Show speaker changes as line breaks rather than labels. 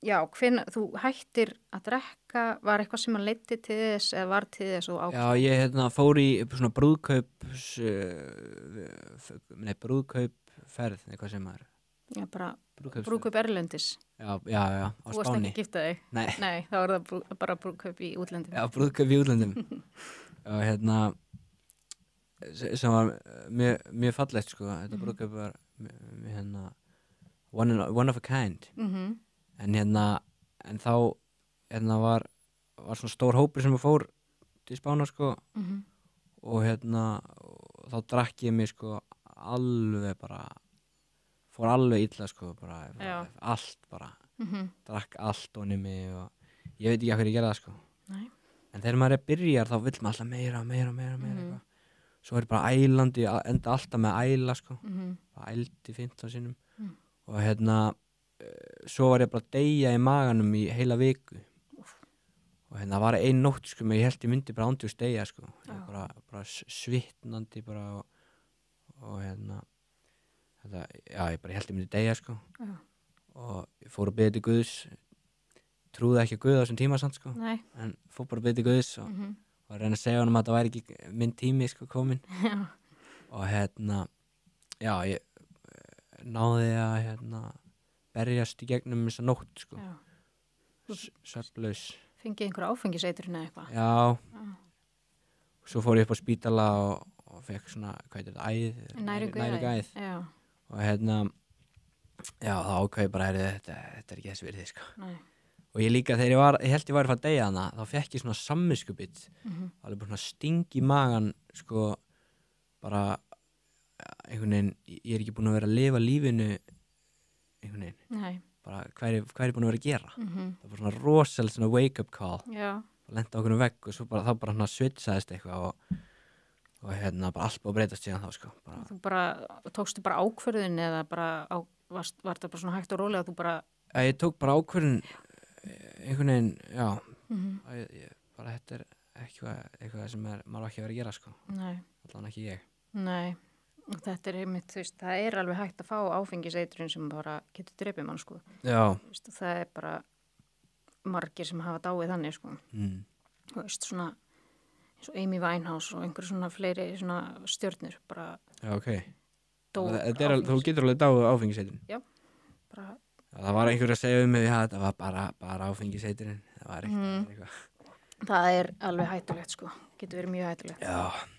Já, þú hættir að drekka, var eitthvað sem að leiddi til þess eða var til þess og
Já,
ákveð?
ég fór í svona brúðkaupferð, eitthvað sem er
Já, bara
brúðkaupsferð.
brúðkaup erlendis.
Já, á
Þú varst
Spáni.
ekki að gifta þig?
Nei,
Nei, þá var það bara brúðkaup í útlöndum.
já, brúðkaup í útlöndum. Og sem var mjög fallegt, sko. Þetta brúðkaup var one of a kind. En þá var svona stór hópur sem fór til Spánar, sko. Og og þá drakk ég mig, sko, alveg bara, fór alveg illa, sko, bara allt bara. Drakk allt ofan í mig og ég veit ekki af hverju ég gerði það, sko.
Nei.
En þegar maður byrjar þá vill maður alltaf meira eitthvað. Svo er bara ælandi, enda alltaf með að æla, sko. Bara ældi 15 sinnum. Og svo var ég bara að deyja í maganum í heila viku. Og var ein nótt, sko, ég held ég myndi bara ándjúst deyja, sko. Ég bara svitnandi bara og ég bara held ég myndi deyja, sko.
Já.
Og ég fór að biðja til Guðs, trúði ekki að Guð á þessum tíma samt, sko.
Nei.
En fór bara að biðja til Guðs og að reyna að segja honum að það væri ekki minn tími, sko, kominn.
Já.
Og ég náði að berjast í gegnum þessa nótt, sko. Svefnlaus.
Fengið einhver áfengiseitrun eða eitthvað?
Já. Svo fór ég upp á spítala og fekk svona, hvað heitir þetta, æð?
Næringaræð. Já.
Og þá ákvað ég bara, þetta er ekki þess virði, sko.
Nei.
Og ég líka, þegar ég held ég var að fara að deyja hana, þá fekk ég svona samviskubit, alveg bara svona sting í magan, sko, bara einhvern veginn, ég er ekki búin að vera að lifa lífinu einhvern veginn.
Nei.
Bara hvað er ég búin að vera að gera? Það var svona rosalega svona wake up call. Já. Það lenti okkur vegg og svo þá bara switchaðist eitthvað og bara allt búið að breytast síðan þá, sko.
Þú tókstu bara ákvörðun eða bara var það bara svona hægt og rólega að þú bara...
Ég tók bara ákvörðun einhvern veginn, já. Bara þetta er eitthvað sem maður ekki að vera að gera, sko. Nei. Allan ekki ég.
Nei. Og þetta er einmitt, þú veist, það er alveg hægt að fá áfengiseitrun sem bara getur drepið mann, sko. Já. Þú veist, það er bara margir sem hafa dáið þannig, sko. Þú veist, svona eins og Amy Winehouse og einhverjum svona fleiri svona stjörnur, bara...
Já, ok. Þú getur alveg dáið áfengiseitrun?
Já, bara...
Það var einhver að segja mig, þetta var bara áfengiseitrun, það var eitthvað.
Það er alveg hættulegt, sko. Getur verið mjög hættulegt.
Já.